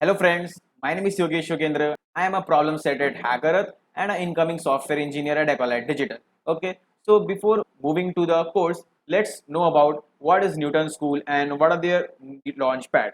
Hello friends, my name is Yogesh Yogendra. I am a problem setter at Hackerat and an incoming software engineer at Ecolite Digital. Okay, so before moving to the course, let's know about what is Newton School and what are their launch pad.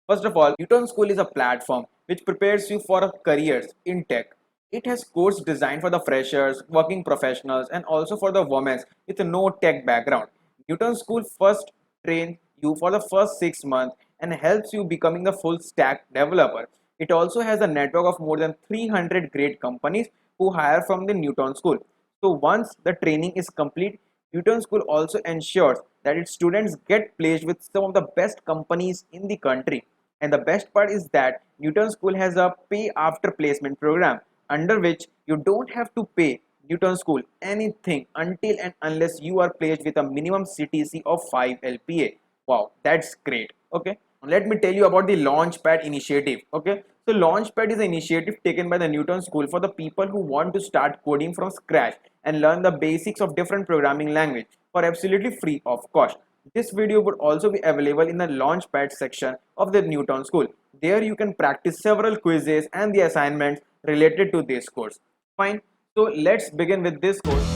First of all, Newton School is a platform which prepares you for careers in tech. It has courses designed for the freshers, working professionals, and also for the women with no tech background. Newton School first trains you for the first 6 months and helps you becoming a full stack developer. It also has a network of more than 300 great companies who hire from the Newton School. So once the training is complete, Newton School also ensures that its students get placed with some of the best companies in the country. And the best part is that Newton School has a pay after placement program under which you don't have to pay Newton School anything until and unless you are placed with a minimum CTC of 5 LPA. Wow, that's great. Okay, let me tell you about the Launchpad initiative. Okay, so Launchpad is an initiative taken by the Newton School for the people who want to start coding from scratch and learn the basics of different programming language for absolutely free of cost. This video would also be available in the Launchpad section of the Newton School. There you can practice several quizzes and the assignments related to this course. Fine. So let's begin with this course.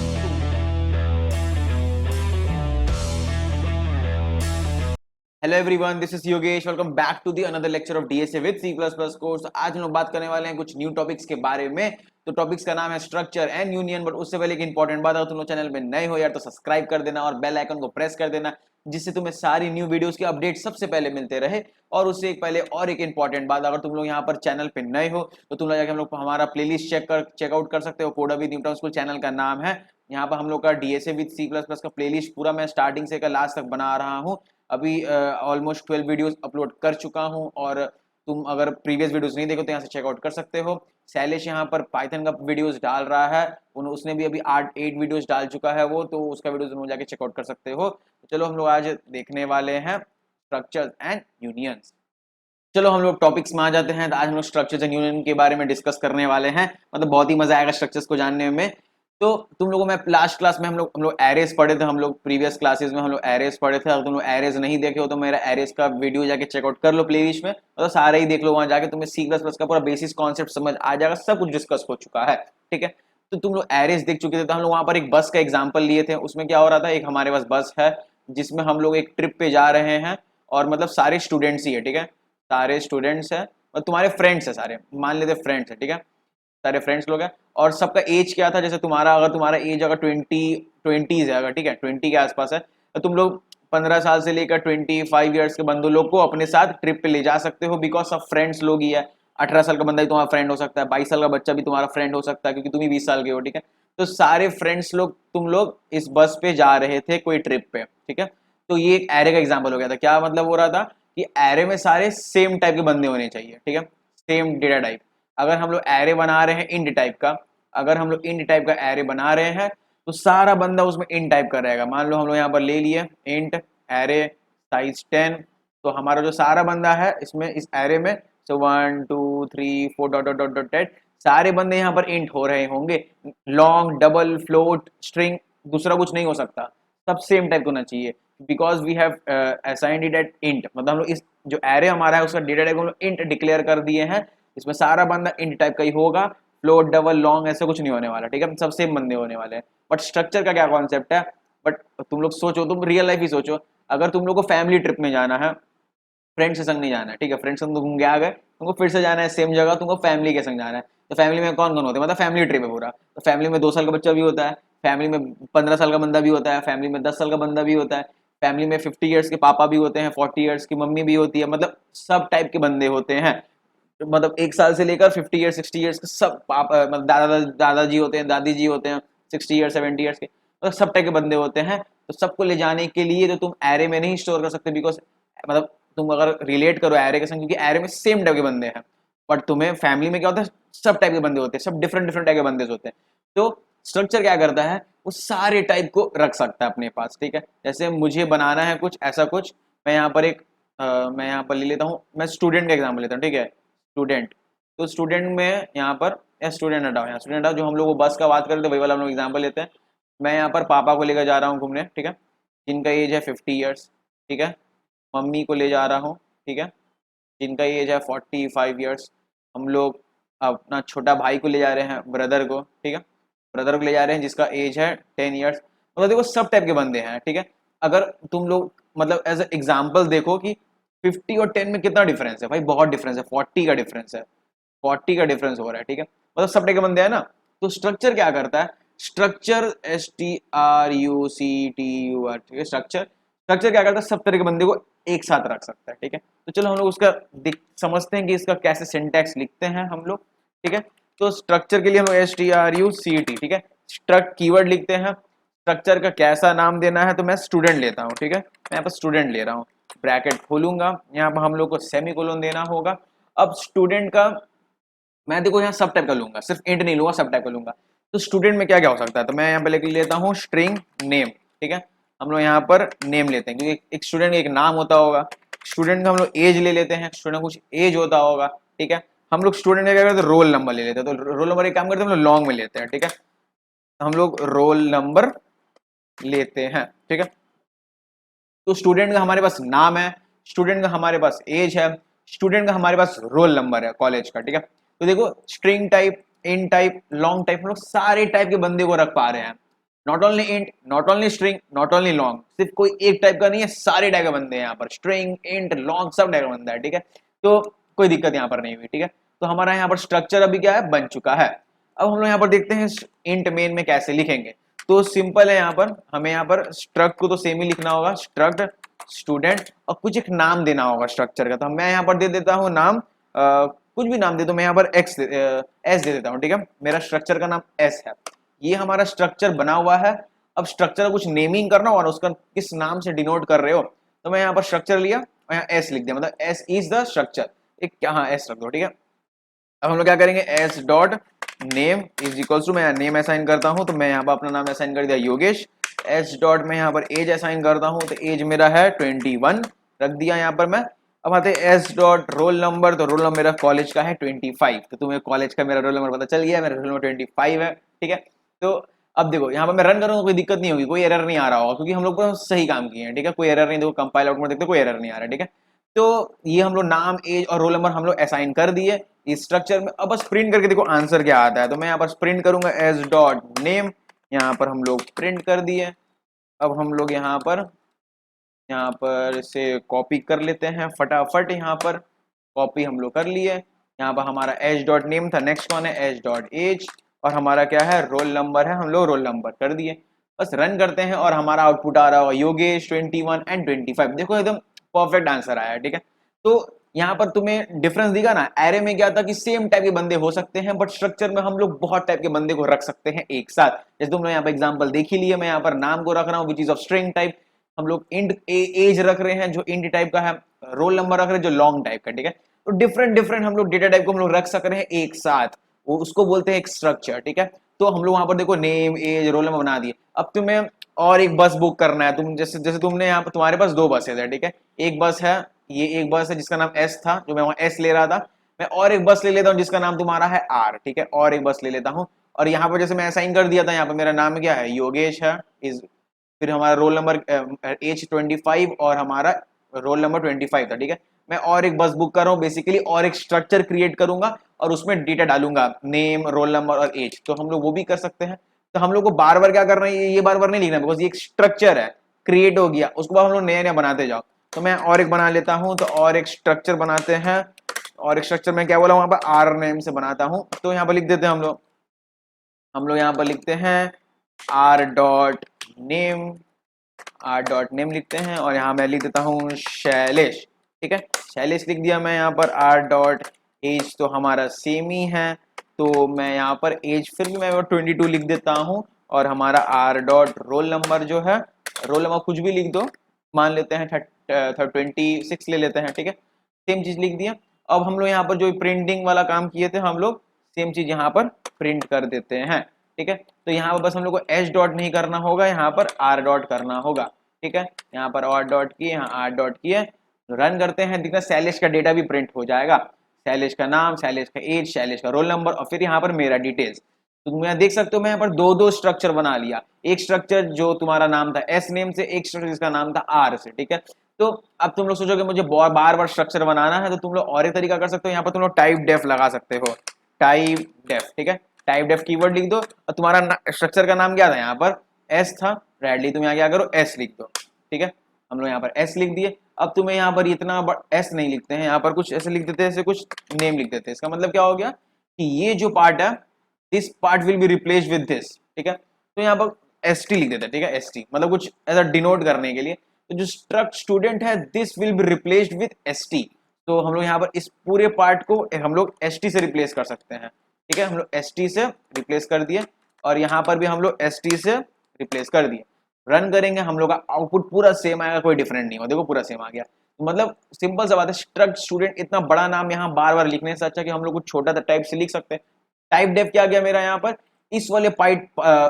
Hello everyone, this is Yogesh. Welcome back to the another lecture of DSA with C plus plus course. आज हम लोग बात करने वाले हैं कुछ new topics के बारे में। तो टॉपिक्स का नाम है स्ट्रक्चर एंड यूनियन। बट उससे पहले एक इंपॉर्टेंट बात, अगर तुम लोग चैनल में नए हो यार तो सब्सक्राइब कर देना और बेल आइकन को प्रेस कर देना, जिससे तुम्हें सारी न्यू वीडियोस के अपडेट सबसे पहले मिलते रहे। और उससे एक पहले और एक इंपॉर्टेंट बात, अगर तुम लोग यहाँ पर चैनल पे नए हो तो तुम लोग जाके हम लोग हमारा प्लेलिस्ट चेकआउट कर सकते हो। कोडा विद न्यूटन स्कूल चैनल का नाम है। यहाँ पर हम लोग का DSA with C plus plus का प्लेलिस्ट पूरा मैं स्टार्टिंग से लास्ट तक बना रहा हूँ। अभी ऑलमोस्ट 12 वीडियोस अपलोड कर चुका हूं और तुम अगर प्रीवियस वीडियोस नहीं देखो तो यहाँ से चेकआउट कर सकते हो। शैलेश यहाँ पर पाइथन का वीडियोस डाल रहा है, उसने भी अभी 8 वीडियोस डाल चुका है वो, तो उसका वीडियो तुम जाके चेकआउट कर सकते हो। तो चलो हम लोग आज देखने वाले हैं स्ट्रक्चर्स एंड यूनियंस। चलो हम लोग टॉपिक्स में आ जाते हैं। तो आज हम लोग स्ट्रक्चर्स एंड यूनियन के बारे में डिस्कस करने वाले हैं। मतलब बहुत ही मजा आएगा स्ट्रक्चर्स को जानने में। तो तुम लोगों में लास्ट क्लास में हम लोग एरेस पढ़े थे। हम लोग प्रीवियस क्लासेस में हम लोग एरेस पढ़े थे। अगर तुम लोग एरेस नहीं देखे हो तो मेरा एरेस का वीडियो जाके चेकआउट कर लो प्लेलिस्ट में, मतलब सारे ही देख लो। वहां जाके तुम्हें सी प्लस प्लस का पूरा बेसिक कॉन्सेप्ट समझ आ जाएगा। सब कुछ डिस्कस हो चुका है, ठीक है। तो तुम लोग एरेस देख चुके थे। तो हम लोग वहां पर एक बस का एग्जाम्पल लिए थे। उसमें क्या हो रहा था, एक हमारे पास बस है जिसमें हम लोग एक ट्रिप पे जा रहे हैं और मतलब सारे स्टूडेंट्स ही है, ठीक है। सारे स्टूडेंट्स है और तुम्हारे फ्रेंड्स है, सारे मान लेते फ्रेंड्स है, ठीक है। सारे फ्रेंड्स लोग हैं और सबका एज क्या था, जैसे अगर तुम्हारा एज अगर 20 है, अगर ठीक है 20 के आसपास है, तो तुम लोग 15 साल से लेकर 25 ईयर्स के बंदू लोग को अपने साथ ट्रिप पे ले जा सकते हो, बिकॉज सब फ्रेंड्स लोग ही है। 18 साल का बंदा भी तुम्हारा फ्रेंड हो सकता है, 22 साल का बच्चा भी तुम्हारा फ्रेंड हो सकता है, क्योंकि तुम ही 20 साल के हो, ठीक है। तो सारे फ्रेंड्स लोग तुम लोग इस बस पे जा रहे थे कोई ट्रिप पे, ठीक है। तो ये एक एरे का एग्जाम्पल हो गया था। क्या मतलब हो रहा था कि एरे में सारे सेम टाइप के बंदे होने चाहिए, ठीक है, सेम डेटा टाइप। अगर हम लोग एरे बना रहे हैं इंट टाइप का, अगर हम लोग इंट टाइप का एरे बना रहे हैं तो सारा बंदा उसमें इंट टाइप का रहेगा। मान लो हम लोग यहाँ पर ले लिए इंट एरे साइज 10, तो हमारा जो सारा बंदा है इसमें इस एरे में, सो 1 2 3 4 डॉट डॉट डॉट डॉट, सारे बंदे यहाँ पर इंट हो रहे होंगे। लॉन्ग, डबल, फ्लोट, स्ट्रिंग, दूसरा कुछ नहीं हो सकता, सब सेम टाइप होना चाहिए। Because we have assigned it at int, मतलब हम लोग इस जो एरे हमारा है उसका डेटा टाइप हम लोग इंट डिक्लेयर कर दिए हैं। इसमें सारा बंदा इंट टाइप का ही होगा, फ्लोट, डबल, लॉन्ग ऐसा कुछ नहीं होने वाला, ठीक है। सब सेम बंदे होने वाले हैं। बट स्ट्रक्चर का क्या कॉन्सेप्ट है, बट तुम लोग सोचो, तुम रियल लाइफ ही सोचो। अगर तुम लोग को फैमिली ट्रिप में जाना है, फ्रेंड्स के संग नहीं जाना है, ठीक है, फ्रेंड्स संग तुम घूम के आ गए, तुमको फिर से जाना है सेम जगह, तुमको फैमिली के संग जाना है। तो फैमिली में कौन कौन होते हैं, मतलब फैमिली ट्रिप है पूरा। तो फैमिली में 2 साल का बच्चा भी होता है, फैमिली में 15 साल का बंदा भी होता है, फैमिली में 10 साल का बंदा भी होता है, फैमिली में 50 ईयर्स के पापा भी होते हैं, 40 ईयर्स की मम्मी भी होती है, मतलब सब टाइप के बंदे होते हैं। मतलब 1 साल से लेकर 50 ईयर्स 60 ईयर्स के सब पापा, मतलब दादाजी होते हैं, दादी जी होते हैं, 60 ईयर्स 70 ईयर्स के, मतलब सब टाइप के बंदे होते हैं। तो सबको ले जाने के लिए तो तुम एरे में नहीं स्टोर कर सकते, बिकॉज मतलब तुम अगर रिलेट करो एरे के संग, क्योंकि एरे में सेम टाइप के बंदे हैं। बट तुम्हें फैमिली में क्या होता है, सब टाइप के बंदे होते हैं, सब डिफरेंट डिफरेंट टाइप के बंदे होते हैं। तो स्ट्रक्चर क्या करता है, वो सारे टाइप को रख सकता है अपने पास, ठीक है। जैसे मुझे बनाना है कुछ ऐसा कुछ, मैं यहाँ पर मैं यहाँ पर ले लेता हूँ, मैं स्टूडेंट का एग्जाम्पल लेता हूँ, ठीक है। स्टूडेंट, तो स्टूडेंट में यहाँ पर या स्टूडेंट हटाओ, यहाँ स्टूडेंट हटाओ, जो हम लोग बस का बात करते थे वही वाला हम लोग एग्जाम्पल लेते हैं। मैं यहाँ पर पापा को लेकर जा रहा हूँ घूमने, ठीक है, जिनका एज है 50 ईयर्स, ठीक है। मम्मी को ले जा रहा हूँ, ठीक है, जिनका एज है 45 ईयर्स, हम लोग अपना छोटा भाई को ले जा रहे हैं, ब्रदर को, ठीक है, ब्रदर को ले जा रहे हैं जिसका एज है 10 ईयर्स। मतलब देखो सब टाइप के बंदे हैं, ठीक है। अगर तुम लोग मतलब एज एग्जाम्पल देखो कि 50 और 10 में कितना डिफरेंस है भाई, बहुत डिफरेंस है, 40 का डिफरेंस है, 40 का डिफरेंस हो रहा है, ठीक है। मतलब सब टाइप के बंदे हैं ना। तो स्ट्रक्चर क्या करता है, स्ट्रक्चर STRUCTUR, ठीक है, स्ट्रक्चर, स्ट्रक्चर क्या करता है, सब तरह के बंदे को एक साथ रख सकता है, ठीक है। तो चलो हम लोग उसका समझते हैं कि इसका कैसे सिंटैक्स लिखते हैं हम लोग, ठीक है। तो स्ट्रक्चर के लिए हम STRUCT, ठीक है, स्ट्रक्ट कीवर्ड लिखते हैं। स्ट्रक्चर का कैसा नाम देना है, तो मैं स्टूडेंट लेता हूँ, ठीक है, मैं यहाँ पर स्टूडेंट ले रहा हूँ, ब्रैकेट खोलूंगा, यहाँ पर हम लोग को सेमीकोलन देना होगा। अब स्टूडेंट का मैं देखो यहाँ सब टाइप का लूंगा, सिर्फ इंट नहीं लूंगा, सब टाइप का लूंगा। तो स्टूडेंट में क्या क्या हो सकता है, तो मैं यहाँ पे लिख लेता हूँ स्ट्रिंग नेम, ठीक है। हम लोग यहाँ पर नेम लेते हैं क्योंकि एक स्टूडेंट का एक नाम होता होगा। स्टूडेंट का हम लोग एज ले लेते हैं, स्टूडेंट का कुछ एज होता होगा, ठीक है। हम लोग स्टूडेंट का क्या करते हैं, रोल नंबर ले लेते हैं। तो रोल नंबर एक काम करते हैं हम लोग लॉन्ग में लेते हैं, ठीक है। हम लोग रोल नंबर लेते हैं, ठीक है। तो स्टूडेंट का हमारे पास नाम है, स्टूडेंट का हमारे पास एज है, स्टूडेंट का हमारे पास रोल नंबर है कॉलेज का, ठीक है। तो देखो स्ट्रिंग टाइप, इन टाइप, लॉन्ग टाइप, हम लोग सारे टाइप के बंदे को रख पा रहे हैं। Not only int, not only string, not only long, सिर्फ कोई एक टाइप का नहीं है, सारे टाइप के बंदे हैं यहाँ पर, स्ट्रिंग, इंट, लॉन्ग, सब टाइप का बंदा है, ठीक है। तो कोई दिक्कत यहाँ पर नहीं हुई, ठीक है। तो हमारा यहाँ पर स्ट्रक्चर अभी क्या है, बन चुका है। अब हम लोग यहाँ पर देखते हैं इंट मेन में कैसे लिखेंगे। तो सिंपल है, यहाँ पर हमें यहाँ पर स्ट्रक्ट को तो सेम ही लिखना होगा, स्ट्रक्ट स्टूडेंट, और कुछ एक नाम देना होगा स्ट्रक्चर का। तो मैं यहाँ पर दे देता हूँ नाम, कुछ भी नाम दे दो, मैं यहाँ पर एस दे देता हूँ, ठीक है। मेरा स्ट्रक्चर का नाम एस है, ये हमारा स्ट्रक्चर बना हुआ है। अब स्ट्रक्चर का कुछ नेमिंग करना और उसका किस नाम से डिनोट कर रहे हो, तो मैं यहाँ पर स्ट्रक्चर लिया और यहाँ एस लिख दिया, मतलब एस इज द स्ट्रक्चर, एक क्या, हाँ एस रख दो, ठीक है। अब हम लोग क्या करेंगे, S dot name is equals to, मैं नेम असाइन करता हूं, तो मैं यहाँ पर अपना नाम असाइन कर दिया योगेश। एस डॉट में यहाँ पर एज असाइन करता हूं, तो एज मेरा है 21, रख दिया यहाँ पर मैं। अब आते एस डॉट रोल नंबर, तो रोल नंबर मेरा कॉलेज का है 25, तो तुम्हें कॉलेज का मेरा रोल नंबर पता चल गया, मेरा रोल नंबर 25 है, ठीक है। तो अब देखो यहाँ पर मैं रन करूंगा, कोई दिक्कत नहीं होगी, कोई एरर नहीं आ रहा होगा, क्योंकि हम लोग तो सही काम किए हैं, ठीक है, कोई एरर नहीं। देखो कंपाइल आउट में देखते कोई एरर नहीं आ रहा है, ठीक है। तो ये हम लोग नाम, एज और रोल नंबर हम लोग असाइन कर दिए इस स्ट्रक्चर में। अब बस प्रिंट करके देखो आंसर क्या आता है, तो मैं यहाँ पर प्रिंट करूंगा एस डॉट नेम, यहाँ पर हम लोग प्रिंट कर दिए। अब हम लोग यहाँ पर से कॉपी कर लेते हैं फटाफट, यहाँ पर कॉपी हम लोग कर लिए। यहाँ पर हमारा एच डॉट नेम था, नेक्स्ट कौन है, एच डॉट एज, और हमारा क्या है, रोल नंबर है, हम लोग रोल नंबर कर दिए। बस रन करते हैं और हमारा आउटपुट आ रहा होगा योगेश 21 एंड 25। देखो एकदम परफेक्ट आंसर आया है, ठीक है। तो यहाँ पर तुम्हें डिफरेंस दिखा ना, एरे में क्या था कि सेम टाइप के बंदे हो सकते हैं, बट स्ट्रक्चर में हम लोग बहुत टाइप के बंदे को रख सकते हैं एक साथ। जैसे तुमने यहाँ पर एग्जांपल देख ही लिए, मैं यहाँ पर नाम को रख रहा हूँ which is of string type, हम लोग इंट एज रख रहे हैं जो इंट टाइप का है, रोल नंबर रख रहे हैं जो लॉन्ग टाइप का, ठीक है। तो डिफरेंट डिफरेंट हम लोग डेटा टाइप को हम लोग रख सक रहे हैं एक साथ, वो उसको बोलते हैं एक स्ट्रक्चर, ठीक है। तो हम लोग वहां पर देखो नेम, एज, रोल नंबर बना दिए। अब तुम्हें और एक बस बुक करना है, तुम जैसे जैसे तुमने यहाँ पर, तुम्हारे पास दो बसेज है, ठीक है। एक बस है, ये एक बस है जिसका नाम एस था, जो मैं वहां एस ले रहा था। मैं और एक बस ले लेता हूँ जिसका नाम तुम्हारा है आर, ठीक है, और एक बस ले लेता हूँ। और यहाँ पर जैसे मैं असाइन कर दिया था, यहाँ पर मेरा नाम क्या है, योगेश है, इज, फिर हमारा रोल नंबर एज 25 और हमारा रोल नंबर 25 था, ठीक है। मैं और एक बस बुक कर रहा हूँ बेसिकली, और एक स्ट्रक्चर क्रिएट करूंगा और उसमें डेटा डालूंगा, नेम, रोल नंबर और एज। तो हम लोग वो भी कर सकते हैं। तो हम लोग को बार बार क्या करना है, ये बार बार नहीं लिखना, बिकॉज ये एक स्ट्रक्चर है, क्रिएट हो गया, उसके बाद हम लोग नया नया बनाते जाओ। तो मैं और एक बना लेता हूँ, तो और एक स्ट्रक्चर बनाते हैं, और एक स्ट्रक्चर में क्या बोला वहां पर आर नेम से बनाता हूँ। तो यहाँ पर लिख देते हैं हम लोग यहाँ पर लिखते हैं R dot name, R dot name लिखते हैं, और यहाँ मैं लिख देता हूँ शैलेश, ठीक है, शैलेश लिख दिया मैं यहाँ पर। आर डॉट एज तो हमारा सेम ही है, तो मैं यहाँ पर एज फिर भी मैं 22 लिख देता हूँ, और हमारा आर डॉट रोल नंबर जो है, रोल नंबर कुछ भी लिख दो, मान लेते हैं 26 ले लेते हैं, ठीक है, सेम चीज लिख दिया। अब हम लोग यहाँ पर जो प्रिंटिंग वाला काम किए थे, हम लोग सेम चीज यहाँ पर प्रिंट कर देते हैं, ठीक है। तो यहाँ पर बस हम लोग को एच डॉट नहीं करना होगा, यहाँ पर आर डॉट करना होगा, ठीक है। यहाँ पर आर डॉट किए, यहाँ आर डॉट किए, रन करते हैं, दिखना शैलेश का डेटा भी प्रिंट हो जाएगा, शैलेश का नाम, शैलेश का एज, शैलेश का रोल नंबर, और फिर यहाँ पर मेरा डिटेल्स। तो तुम यहाँ देख सकते हो मैं यहाँ पर दो दो स्ट्रक्चर बना लिया, एक स्ट्रक्चर जो तुम्हारा नाम था एस नेम से, एक स्ट्रक्चर जिसका नाम था आर से, ठीक है। तो अब तुम लोग सोचोगे मुझे बार बार स्ट्रक्चर बनाना है, तो तुम लोग और एक तरीका कर सकते हो, यहाँ पर तुम लोग टाइप डेफ लगा सकते हो, टाइप डेफ, ठीक है। टाइप डेफ कीवर्ड लिख दो और तुम्हारा स्ट्रक्चर का नाम क्या था, यहाँ पर एस था, रेडली तुम यहाँ क्या करो एस लिख दो, ठीक है। हम लोग यहाँ पर एस लिख दिए। अब तुम्हें यहाँ पर इतना एस नहीं लिखते हैं, यहाँ पर कुछ ऐसे लिख देते हैं, ऐसे कुछ नेम लिख देते हैं। इसका मतलब क्या हो गया कि ये जो पार्ट है, this part will be replaced with this, ठीक है। तो यहाँ पर एस टी लिख देते हैं, ठीक है, एस टी मतलब कुछ ऐसा डिनोट करने के लिए। तो जो स्ट्रक्ट स्टूडेंट है, this will be replaced with S T. तो हम लोग यहाँ पर इस पूरे पार्ट को हम लोग एस टी से रिप्लेस कर सकते हैं, ठीक है। हम लोग एस टी से रिप्लेस कर दिए और यहाँ पर भी हम लोग एस टी से रिप्लेस कर दिए। रन करेंगे, हम लोग का आउटपुट पूरा सेम आएगा, कोई डिफरेंट नहीं हो, देखो पूरा सेम आ गया। तो मतलब सिंपल सा बात है, स्ट्रक्ट स्टूडेंट इतना बड़ा नाम यहाँ बार बार लिखने से अच्छा कि हम लोग कुछ छोटा टाइप से लिख सकते हैं। टाइप डेफ क्या गया मेरा यहाँ पर, इस वाले पाइट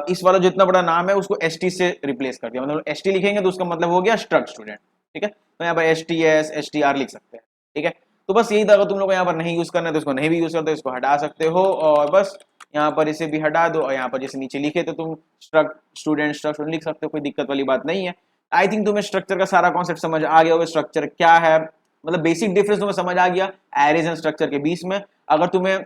इस वाला जो इतना बड़ा नाम है उसको एस टी से रिप्लेस कर दिया, मतलब एस टी लिखेंगे तो उसका मतलब हो गया स्ट्रक्ट स्टूडेंट, ठीक है। तो यहाँ पर S T S S T R लिख सकते हैं, ठीक है। तो बस यही था, अगर तुम लोग यहाँ पर नहीं यूज करना है तो इसको नहीं भी यूज करते, इसको हटा सकते हो और बस यहाँ पर इसे भी हटा दो और यहाँ पर जैसे नीचे लिखे तो तुम स्ट्रक्ट स्टूडेंट लिख सकते हो, कोई दिक्कत वाली बात नहीं है। आई थिंक तुम्हें स्ट्रक्चर का सारा कॉन्सेप्ट समझ आ गया होगा, स्ट्रक्चर क्या है, मतलब बेसिक डिफरेंस तुम्हें समझ आ गया एरेज एंड स्ट्रक्चर के बीच में। अगर तुम्हें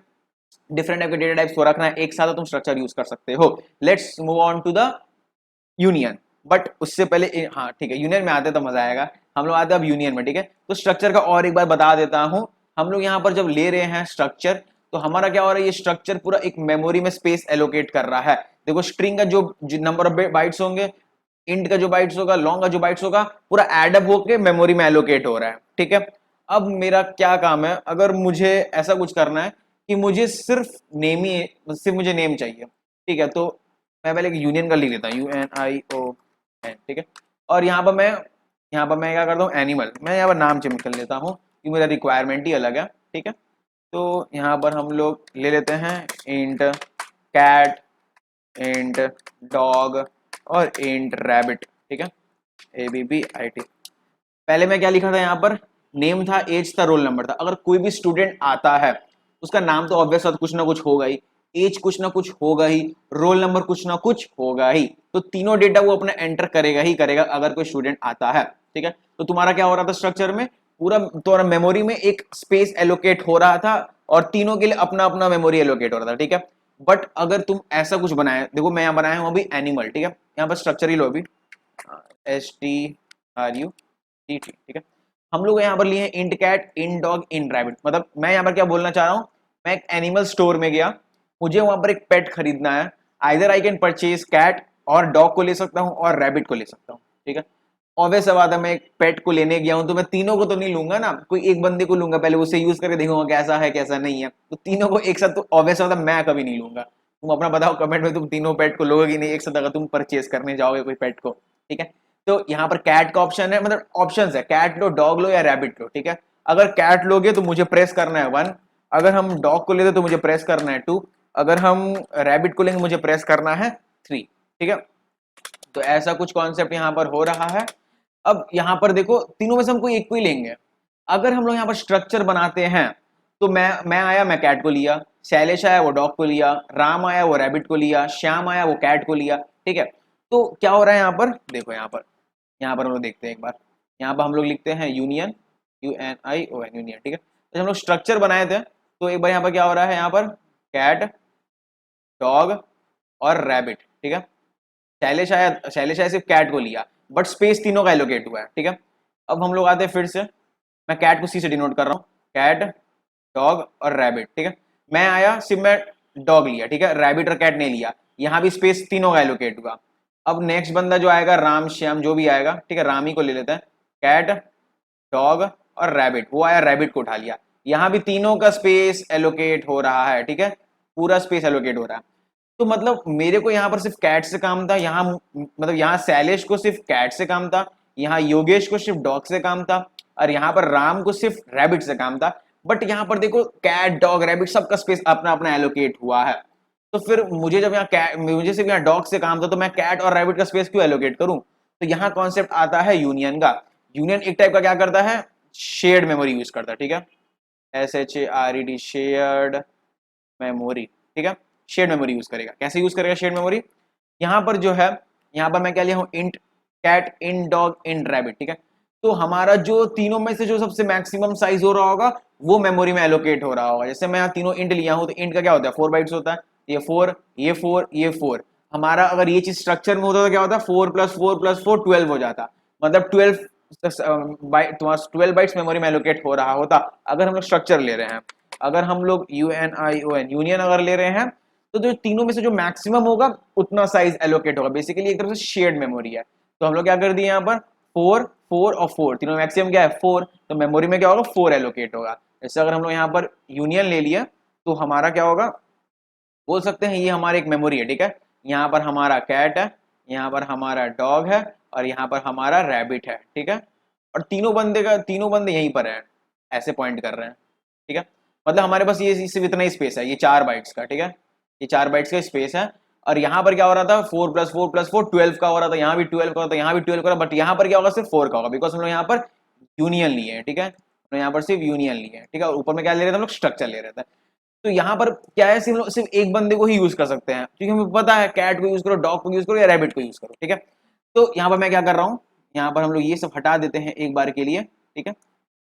डिफरेंट टाइप के डेटा टाइप्स को रखना है एक साथ तो तुम स्ट्रक्चर यूज कर सकते हो। Let's move on to the union, but उससे पहले हाँ ठीक है, यूनियन में आते तो मजा आएगा। हम लोग आते हैं अब यूनियन में, ठीक है। तो स्ट्रक्चर का और एक बार बता देता हूं, हम लोग यहाँ पर जब ले रहे हैं स्ट्रक्चर, तो हमारा क्या हो रहा है, ये स्ट्रक्चर पूरा एक मेमोरी में स्पेस एलोकेट कर रहा है। देखो स्ट्रिंग का जो नंबर ऑफ बाइट्स होंगे, इंट का जो बाइट्स होगा, लॉन्ग का जो बाइट्स होगा, पूरा एडअप होके मेमोरी में एलोकेट हो रहा है, ठीक है। अब मेरा क्या काम है, अगर मुझे ऐसा कुछ करना है कि मुझे सिर्फ नेम ही, सिर्फ मुझे नेम चाहिए, ठीक है। तो मैं पहले एक यूनियन का लिख लेता हूँ, UNION, ठीक है। और यहाँ पर मैं क्या करता हूँ, एनिमल, मैं यहाँ पर नाम चेंज कर लेता हूँ कि मेरा रिक्वायरमेंट ही अलग है, ठीक है। तो यहाँ पर हम लोग ले लेते हैं इंट कैट, इंट डॉग और इंट रैबिट, ठीक है, ABBIT। पहले मैं क्या लिखा था, यहाँ पर नेम था, एज था, रोल नंबर था। अगर कोई भी स्टूडेंट आता है उसका नाम तो ऑब्वियस कुछ ना कुछ होगा ही, एज कुछ ना कुछ होगा ही, रोल नंबर कुछ ना कुछ होगा ही। तो तीनों डेटा वो अपना एंटर करेगा ही करेगा अगर कोई स्टूडेंट आता है, ठीक है। तो तुम्हारा क्या हो रहा था स्ट्रक्चर में, पूरा तुम्हारा मेमोरी में एक स्पेस एलोकेट हो रहा था और तीनों के लिए अपना अपना मेमोरी एलोकेट हो रहा था, ठीक है। बट अगर तुम ऐसा कुछ बनाए, देखो मैं यहाँ बनाया हूँ अभी एनिमल, ठीक है। यहाँ पर स्ट्रक्चर ही लो अभी, STRUCT, ठीक है। हम लोग यहाँ पर लिए हैं int cat, int dog, int rabbit. मतलब मैं यहाँ पर क्या बोलना चाह रहा हूँ, मैं एक एनिमल स्टोर में गया, मुझे वहां पर एक पेट खरीदना है, either I can purchase cat और डॉग को ले सकता हूँ और रैबिट को ले सकता हूँ, ठीक है। ऑब्वियस बात है, मैं एक पेट को लेने गया हूं तो मैं तीनों को तो नहीं लूंगा ना, कोई एक बंदे को लूंगा, पहले उसे यूज करके देखूंगा कैसा है कैसा नहीं है। तो तीनों को एक साथ तो ऑब्वियस बात है मैं कभी नहीं लूंगा। तुम अपना बताओ कमेंट में, तुम तीनों पेट को लोगे कि नहीं एक साथ अगर तुम परचेज करने जाओगे कोई पेट को, ठीक है। तो यहाँ पर कैट का ऑप्शन है, मतलब ऑप्शन है, कैट लो, डॉग लो या रैबिट लो, ठीक है। अगर कैट लोगे तो मुझे प्रेस करना है 1, अगर हम डॉग को लेते तो मुझे प्रेस करना है 2, अगर हम रैबिट को लेंगे मुझे प्रेस करना है 3, ठीक है। तो ऐसा कुछ कॉन्सेप्ट यहाँ पर हो रहा है। अब यहाँ पर देखो तीनों में से हम कोई एक को ही लेंगे। अगर हम लोग यहाँ पर स्ट्रक्चर बनाते हैं तो मैं आया, मैं कैट को लिया, शैलेश आया वो डॉग को लिया, राम आया वो रैबिट को लिया, श्याम आया वो कैट को लिया, ठीक है। तो क्या हो रहा है यहाँ पर, देखो यहाँ पर हम लोग देखते हैं एक बार, यहाँ पर हम लोग लिखते हैं यूनियन, UNION, यूनियन, ठीक है। तो हम लोग स्ट्रक्चर बनाए थे, तो एक बार यहाँ पर क्या हो रहा है, यहाँ पर कैट, डॉग और रैबिट, ठीक है। शैलेश आया सिर्फ कैट को लिया, बट स्पेस तीनों का एलोकेट हुआ है, ठीक है। अब हम लोग आते हैं फिर से, मैं कैट को सी से डिनोट कर रहा हूँ, कैट, डॉग और रैबिट, ठीक है। मैं आया सिर्फ मैं डॉग लिया, ठीक है, रैबिट और कैट नहीं लिया, यहाँ भी स्पेस तीनों का एलोकेट हुआ। अब नेक्स्ट बंदा जो आएगा, राम श्याम जो भी आएगा, ठीक है, राम ही को ले लेते हैं, कैट, डॉग और रैबिट, वो आया रैबिट को उठा लिया, यहाँ भी तीनों का स्पेस एलोकेट हो रहा है, ठीक है, पूरा स्पेस एलोकेट हो रहा है। तो मतलब मेरे को यहाँ पर सिर्फ कैट से काम था, यहाँ मतलब यहाँ शैलेश को सिर्फ कैट से काम था, यहाँ योगेश को सिर्फ डॉग से काम था और यहाँ पर राम को सिर्फ रैबिट से काम था। बट यहाँ पर देखो कैट, डॉग, रैबिट सबका स्पेस अपना अपना एलोकेट हुआ है। तो फिर मुझे जब मुझे सिर्फ यहाँ डॉग से काम था तो मैं कैट और रैबिट का स्पेस क्यों एलोकेट करूं। तो यहाँ कॉन्सेप्ट आता है यूनियन का। यूनियन एक टाइप का क्या करता है, शेयर्ड मेमोरी यूज करता है, ठीक है, SHARED, शेयर्ड मेमोरी, ठीक है। शेयर्ड मेमोरी यूज करेगा, कैसे यूज करेगा शेयर्ड मेमोरी, यहाँ पर जो है, यहाँ पर मैं क्या लिया हूँ, int cat, int dog, int rabbit, ठीक है। तो हमारा जो तीनों में से जो सबसे मैक्सिमम साइज हो रहा होगा वो मेमोरी में एलोकेट हो रहा होगा। जैसे मैं यहाँ तीनों इंट लिया हूं, तो इंट का क्या होता है, 4 बाइट्स होता है, ये 4, ये 4, ये 4। हमारा अगर ये चीज स्ट्रक्चर में होता तो क्या होता, 4 प्लस 4 प्लस 4 12 हो जाता, मतलब 12 बाइट्स मेमोरी में एलोकेट हो रहा होता अगर हम लोग स्ट्रक्चर ले रहे हैं। अगर हम लोग यूएनआईओएन यूनियन अगर ले रहे हैं, तो जो तीनों में से जो मैक्सिमम होगा उतना साइज एलोकेट होगा। बेसिकली एक तरह से शेयर्ड मेमोरी है। तो हम लोग क्या कर दिए यहाँ पर, 4 4 और 4, तीनों मैक्सिमम क्या है 4, तो मेमोरी में क्या होगा 4 एलोकेट होगा। जैसे अगर हम लोग यहाँ पर यूनियन ले लिया, तो हमारा क्या होगा, बोल सकते हैं ये हमारी एक मेमोरी है, ठीक है। यहाँ पर हमारा कैट है, यहाँ पर हमारा डॉग है, और यहाँ पर हमारा रैबिट है, ठीक है। और तीनों बंदे यहीं पर है, ऐसे पॉइंट कर रहे हैं, ठीक है। मतलब हमारे पास ये सिर्फ इतना ही स्पेस है, ये 4 बाइट्स का, ठीक है, ये 4 बाइट्स का स्पेस है। और यहाँ पर क्या हो रहा था, 4 प्लस 4 प्लस 4 12 का हो रहा था, यहाँ भी 12 का होता है, यहाँ भी 12 का, बट यहाँ पर क्या होगा, सिर्फ 4 का होगा, बिकॉज हम लोग यहाँ पर यूनियन लिए हैं, ठीक है, हम लोग यहाँ पर सिर्फ यूनियन लिए हैं, ठीक है। और ऊपर में क्या ले रहे थे हम लोग, स्ट्रक्चर ले रहे थे। तो यहाँ पर क्या है, सिर्फ एक बंदे को ही यूज कर सकते हैं, क्योंकि हमें पता है कैट को यूज करो, डॉग को यूज करो, या रैबिट को यूज करो, ठीक है। तो यहाँ पर मैं क्या कर रहा हूँ, यहाँ पर हम लोग ये सब हटा देते हैं एक बार के लिए, ठीक है।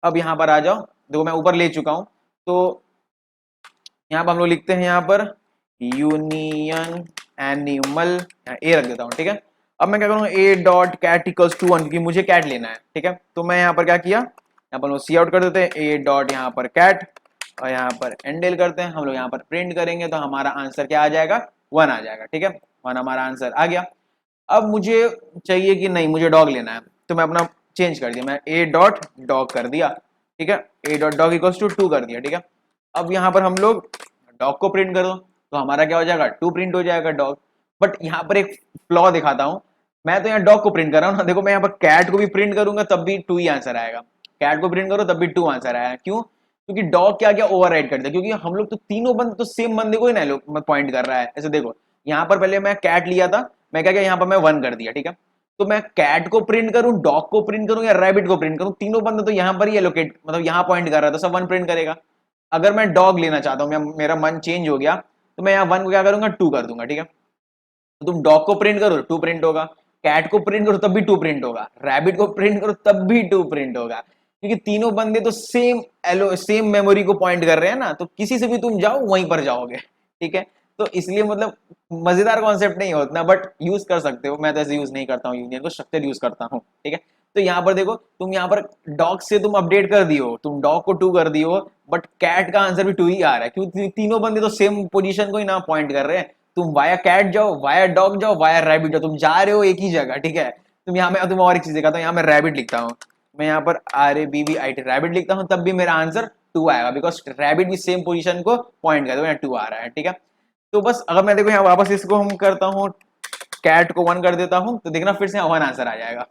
अब यहाँ पर आ जाओ, देखो मैं ऊपर ले चुका हूँ, तो यहाँ पर हम लोग लिखते हैं यहाँ पर यूनियन एनिमल, ए रख देता हूँ, ठीक है। अब मैं क्या करूँगा, A dot cat equals to 1, क्योंकि मुझे कैट लेना है, ठीक है। तो मैं यहाँ पर क्या किया, यहाँ पर सी आउट कर देते हैं, ए डॉट यहाँ पर कैट, और यहाँ पर एंडेल करते हैं, हम लोग यहाँ पर प्रिंट करेंगे, तो हमारा आंसर क्या आ जाएगा, 1 आ जाएगा, ठीक है। 1 हमारा आंसर आ गया। अब मुझे चाहिए कि नहीं, मुझे डॉग लेना है, तो मैं अपना चेंज कर दिया, मैं ए डॉट डॉग कर दिया, ठीक है, A dot dog equals to 2 कर दिया, ठीक है। अब यहाँ पर हम लोग डॉग को प्रिंट कर दो, तो हमारा क्या हो जाएगा, 2 प्रिंट हो जाएगा डॉग। बट यहाँ पर एक फ्लॉ दिखाता हूँ, मैं तो यहाँ डॉग को प्रिंट कर रहा हूँ ना, देखो मैं यहाँ पर कैट को भी प्रिंट करूंगा तब भी 2 ही आंसर आएगा, कैट को प्रिंट करो तब भी 2 आंसर आएगा, क्यों, क्योंकि डॉग क्या क्या ओवरराइड कर दिया, क्योंकि हम लोग तो तीनों बंदे तो सेम बंदे को ही ना पॉइंट कर रहा है। ऐसे देखो यहाँ पर पहले मैं कैट लिया था, मैं क्या किया यहाँ पर मैं 1 कर दिया, ठीक है। तो मैं कैट को प्रिंट करूं, डॉग को प्रिंट करूं, या रैबिट को प्रिंट करूं, तीनों बंदे तो यहाँ पर ही एलोकेट, मतलब यहाँ पॉइंट कर रहा है, तो सब 1 प्रिंट करेगा। अगर मैं डॉग लेना चाहता हूँ, मेरा मन चेंज हो गया, तो मैं यहाँ 1 को क्या करूंगा, 2 कर दूंगा, ठीक है। तो तुम डॉग को प्रिंट करो 2 प्रिंट होगा, कैट को प्रिंट करो तब भी 2 प्रिंट होगा, रैबिट को प्रिंट करो तब भी 2 प्रिंट होगा, क्योंकि तीनों बंदे तो सेम मेमोरी को पॉइंट कर रहे हैं ना, तो किसी से भी तुम जाओ वहीं पर जाओगे, ठीक है। तो इसलिए मतलब मजेदार कॉन्सेप्ट नहीं होता, बट यूज कर सकते हो। मैं तो ऐसे यूज नहीं करता हूँ, यूनियन को स्ट्रक्चर यूज करता हूँ, ठीक है। तो यहाँ पर देखो, तुम यहाँ पर डॉग से तुम अपडेट कर दियो, तुम डॉग को 2 कर दियो, बट कैट का आंसर भी 2 ही आ रहा है, क्योंकि तीनों बंदे तो सेम पोजीशन को ही ना पॉइंट कर रहे हैं। तुम वाया कैट जाओ, वाया डॉग जाओ, वाया रैबिट जाओ, तुम जा रहे हो एक ही जगह, ठीक है। तुम यहाँ में, तुम और एक चीज दिखाता हूँ, यहाँ मैं रैबिट लिखता हूँ, मैं यहाँ पर RABBIT रैबिट लिखता हूँ, तब भी मेरा आंसर 2 आएगा, बिकॉज रैबिट भी सेम पोजीशन को पॉइंट कर दो, यहाँ 2 आ रहा है, ठीक है। तो बस अगर मैं देखो यहाँ वापस इसको हम करता हूँ, कैट को 1 कर देता हूँ, तो देखना फिर से यहाँ 1 आंसर आ जाएगा,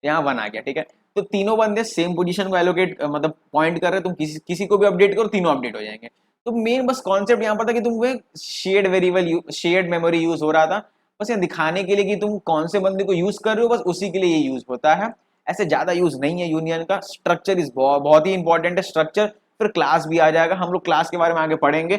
यहाँ 1 आ गया, ठीक है। तो तीनों बंदे सेम पोजीशन को एलोकेट, मतलब पॉइंट कर रहे हैं, तुम किसी को भी अपडेट करो, तीनों अपडेट हो जाएंगे। तो मेन बस कॉन्सेप्ट यहाँ पर था कि तुम shared variable, shared memory use हो रहा था, बस ये दिखाने के लिए कि तुम कौन से बंदे को यूज कर रहे हो, बस उसी के लिए ये यूज होता है। ऐसे ज्यादा यूज नहीं है यूनियन का। स्ट्रक्चर इज बहुत ही इंपॉर्टेंट है, स्ट्रक्चर फिर क्लास भी आ जाएगा, हम लोग क्लास के बारे में आगे पढ़ेंगे।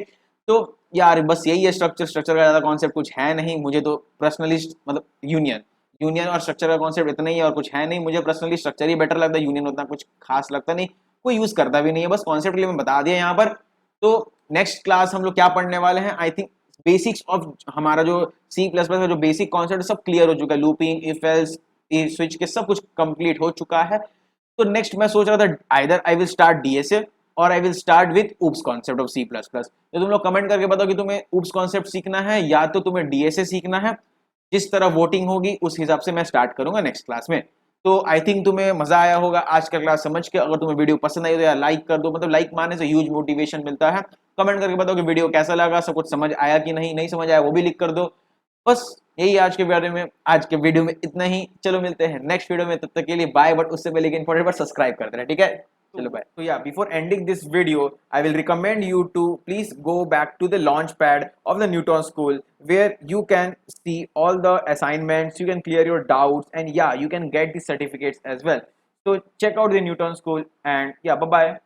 तो यार बस यही है, स्ट्रक्चर का ज्यादा कॉन्सेप्ट कुछ है नहीं। मुझे तो पर्सनली मतलब यूनियन और स्ट्रक्चर का कॉन्सेप्ट इतना ही है और कुछ है नहीं। मुझे पर्सनली स्ट्रक्चर ही बेटर लगता है, यूनियन उतना कुछ खास लगता नहीं, कोई यूज करता भी नहीं है, बस कॉन्सेप्ट के लिए मैं बता दिया यहाँ पर। तो नेक्स्ट क्लास हम लोग क्या पढ़ने वाले हैं, आई थिंक बेसिक्स ऑफ हमारा जो C++ का जो बेसिक कॉन्सेप्ट सब क्लियर हो चुका है, लूपिंग, इफ एल्स, स्विच के सब कुछ कंप्लीट हो चुका है। तो नेक्स्ट मैं सोच रहा था either I will start DSA और I will start with oops concept of C++। तो तुम लोग कमेंट करके बताओ कि तुम्हें ऊप्स कॉन्सेप्ट सीखना है या तो तुम्हें DSA सीखना है। जिस तरह वोटिंग होगी उस हिसाब से मैं स्टार्ट करूंगा नेक्स्ट क्लास में। तो आई थिंक तुम्हें मजा आया होगा आज का क्लास समझ के। अगर तुम्हें वीडियो पसंद आई तो यार लाइक कर दो, मतलब लाइक मारने से ह्यूज मोटिवेशन मिलता है। कमेंट करके बताओ कि वीडियो कैसा लगा, सब कुछ समझ आया कि नहीं, नहीं समझ आया वो भी लिख कर दो। बस यही आज के बारे में, आज के वीडियो में इतना ही। चलो मिलते हैं नेक्स्ट वीडियो में, तब तक के लिए बाय। बट उससे पहले इंपॉर्टेंट बात, सब्सक्राइब कर देना, ठीक है। चलो bye. So yeah, before ending this video, I will recommend you to please go back to the launch pad of the Newton School, where you can see all the assignments, you can clear your doubts, and yeah, you can get the certificates as well. So check out the Newton School, and yeah, bye bye.